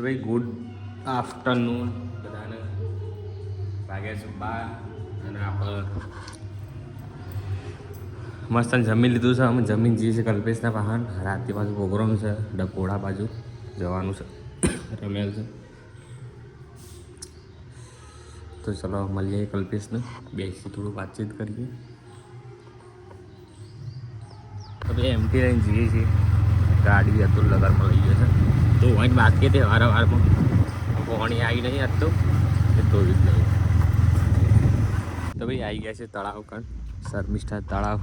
તો ભાઈ good afternoon બધાને. વાગ્યા છે 12 અને આપણે મસ્ત જમી લીધું છે. અમે જમીન જઈએ છીએ કલ્પેશના વાહન. રાતે બાજુ પ્રોગ્રામ છે, ડકોડા બાજુ જવાનું છે, રમેલ છે. તો ચલો મળીએ કલ્પેશને, બેસી થોડું વાતચીત કરીએ. હવે એમટી લઈને જઈએ છીએ. ગાડી અતુલ નગરમાં લઈ જશે તો અહીં બાકી તે વારંવારમાં પાણી આવી નહીં આજ તો જ નહીં. તો ભાઈ આવી ગયા છે તળાવ કણ, શર્મિષ્ઠા તળાવ.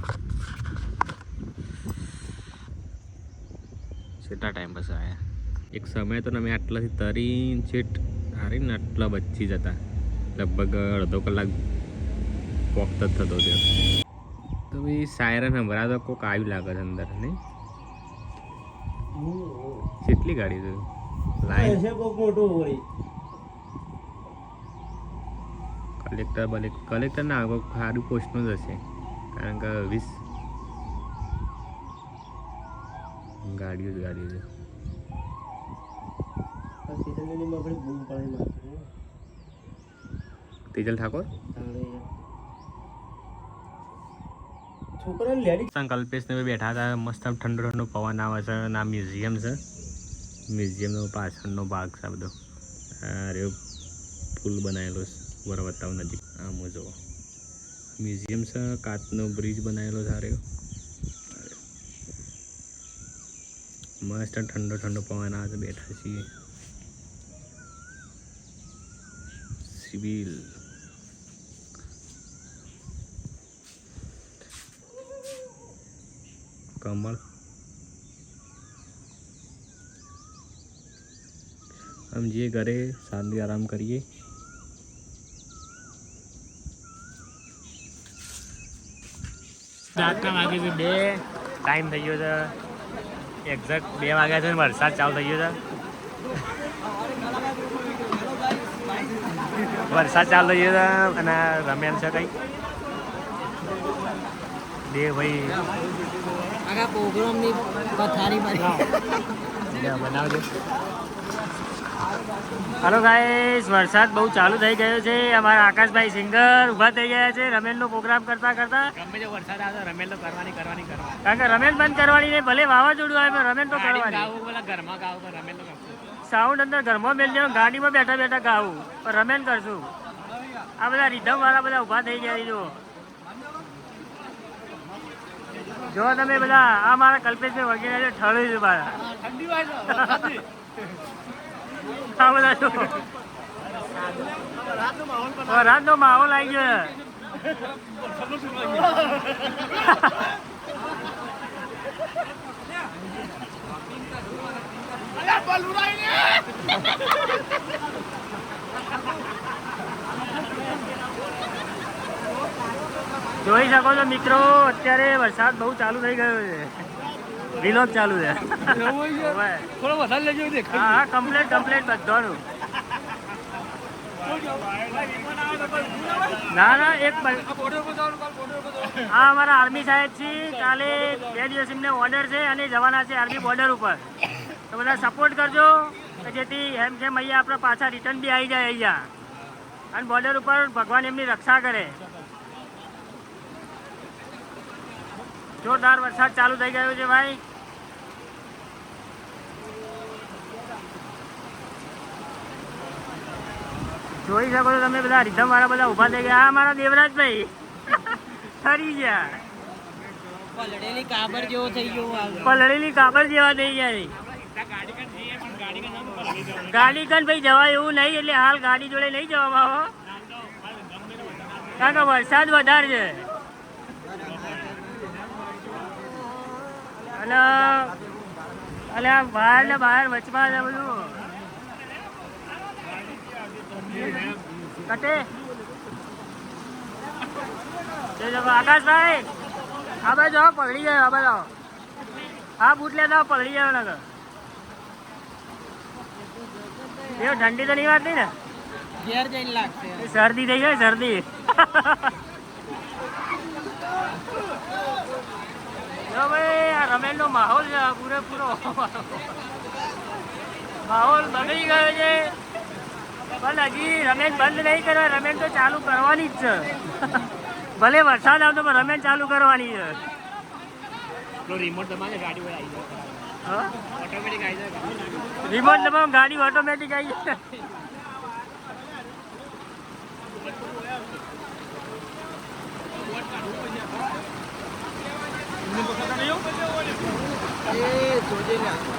કેટલા ટાઈમ પછી આવ્યા. એક સમય તો અમે આટલાથી તરીને છેટ હારીને આટલા બચી જતા, લગભગ અડધો કલાક પોખત જ થતો ત્યાં. તો ભાઈ સાયરન હમણાં તો કોઈક આવ્યું લાગે છે અંદર નહીં. કેટલી ગાડી છે લાઈન. કલેક્ટર ના આગળ સારું પોસ્ટનું જ હશે, કારણ કે 20 ગાડીઓ છે. તેજલ ઠાકોર કલ્પેશ ને બેઠા હતા. મસ્ત ઠંડો ઠંડો પવન આવે છે. આ મ્યુઝિયમ છે, મ્યુઝિયમનો પાછળનો ભાગ છે બધો. અરે પુલ બનાવેલો છે બરાબર, બતાવું નજીક. આમ જુઓ મ્યુઝિયમ છે, કાચનો બ્રિજ બનાવેલો છે. અરે મસ્ત ઠંડો ઠંડો પવન આવે છે. બેઠા છીએ. સિવિલ કમળ हम જે ઘરે શાંતિ આરામ કરીએ. રાતના વાગે છે 2, ટાઈમ થઈ ગયો છે એક્ઝેક્ટ 2 વાગ્યા છે. વરસાદ ચાલુ થઈ ગયો છે. વરસાદ ચાલુ થઈ ગયો છે અને રમેલ છે કઈ બે ભાઈ આખા પ્રોગ્રામની પથારી બનાવજો. હલો ગાઈસ, વરસાદ બહુ ચાલુ થઈ ગયો છે. અમારા આકાશભાઈ સિંગર ઊભા થઈ ગયા છે રમેલનો પ્રોગ્રામ કરતા કરતા. ગમે તે વરસાદ આવે રમેલ તો કરવાની કારણ કે રમેલ બંધ કરવાની નહીં, ભલે વાવાઝોડું આવે રમેલ તો કરવાની. ઘરમાં ગાવું રમેલ તો સાઉન્ડ અંદર ઘરમાં મેળ દેવાનું, ગાડીમાં બેઠા બેઠા ગાવું પણ રમેલ કરશું. આ બધા રીધમ વાળા બધા ઊભા થઈ ગયા. જો તમે બધા આ મારા કલ્પેશને વગેરે ઠળ્યું છે મારા. આ બધા જો રાતનો માહોલ આવી ગયો. જોઈ શકો છો મિત્રો, અત્યારે વરસાદ બહુ ચાલુ થઈ ગયો છે. વિલોક ચાલુ છે. થોડો વધારે લેજો. હા કમ્પ્લેટ બધાનું. ના ના એક હા અમારા આર્મી સાહેબ છે. કાલે 2 દિવસ એમને ઓર્ડર છે અને જવાના છે આર્મી બોર્ડર ઉપર. તો બધા સપોર્ટ કરજો કે જેથી એમ કેમ અહીંયા આપણે પાછા રિટર્ન બી આવી જાય અહીંયા અને બોર્ડર ઉપર ભગવાન એમની રક્ષા કરે. જોરદાર વરસાદ ચાલુ થઈ ગયો છે ભાઈ. જોઈ શકો છો તમે બધા રીધમ વાળા બધા ઉભા થઈ ગયા. આ મારા દેવરાજભાઈ ઠરી ગયા. પલળેલી કાબર જેવો થઈ ગયો. પલળેલી કાબર જેવા થઈ ગયા. ગાડી કન ભાઈ જવાય એવું નહીં, એટલે હાલ ગાડી જોડે નહીં જવામાં આવો કારણ કે વરસાદ વધારે છે. અને બહાર ને બહાર વચમાં છે બધું કટે. આકાશભાઈ આ બાજુ જાઓ, પકડી જાય. આ બાજુ હા બૂટ લેતા પકડી જાય. નગર એ ઠંડી તો નહીં વાતની ને, ઘેર જઈને લાગશે. શરદી થઈ જાય શરદી. જો ભાઈ આ રમેલનો માહોલ છે પૂરેપૂરો. માહોલ બગડી ગયો છે, પણ હજી રમેશ બંધ નહીં કરવા, રમેશ તો ચાલુ કરવાની જ છે. ભલે વરસાદ આવતો પણ રમેશ ચાલુ કરવાની છે. રિમોટ દબાવે ગાડી વડે આવી જાય, ઓટોમેટિક આવી જાય. રિમોટ દબાવો ગાડી ઓટોમેટિક આવી જાય.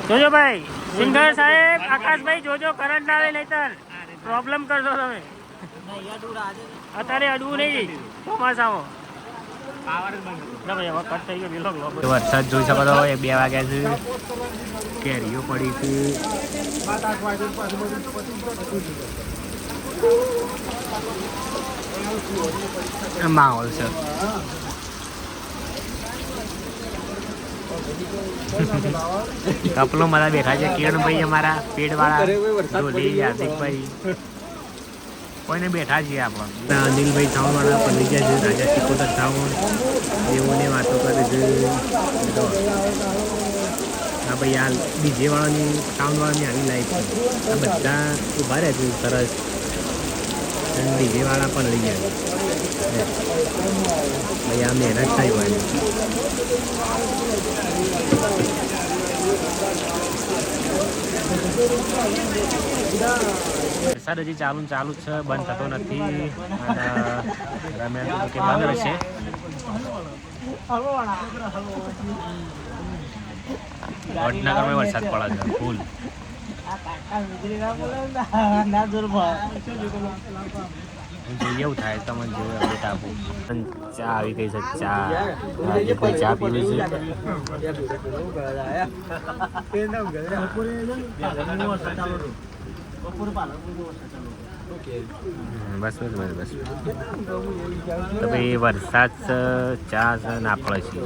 જોજો ભાઈ સિંગર સાહેબ, આકાશભાઈ જોજો કરંટ આવે નહીતર પ્રોબ્લેમ કરશો તમે. અત્યારે અડવું નહીં ચોમાસામાં. વરસાદ જોઈ શકો છો, 2 વાગ્યા છે, કેરીઓ પડી છે, માહોલ છે. કપલો મારા બેઠા છે, કિરણભાઈ અમારા પેડવાળા, ઢોલી હાર્દિકભાઈ, કોઈને બેઠા છીએ આપણે. અનિલભાઈ સાઉન્ડવાળા પડી ગયા છે, રાજા સિકોતર સાઉન્ડ, એઓને વાતો કરે છે. હા ભાઈ, આ ડીજે વાળાની સાઉન્ડવાળાની આવી લાઈફ છે. આ બધા ઊભા રહે છે સરસ, ડીજે વાળા પણ લઈ ગયા ભાઈ. આ મહેનત થઈ હોય. વરસાદ હજી ચાલુ જ છે, બંધ થતો નથી. અને રમેશ કે બંધ રહેશે. વડનગરમાં વરસાદ પડે છે ફૂલ. જોઈએ એવું થાય તમને જેવું અપડેટ આપું. ચા આવી ગઈ છે, ચા કોઈ ચા પીવી છે. બસ બસ બસ બસ. તો ભાઈ વરસાદ છે, ચા છે, ના પડે છે.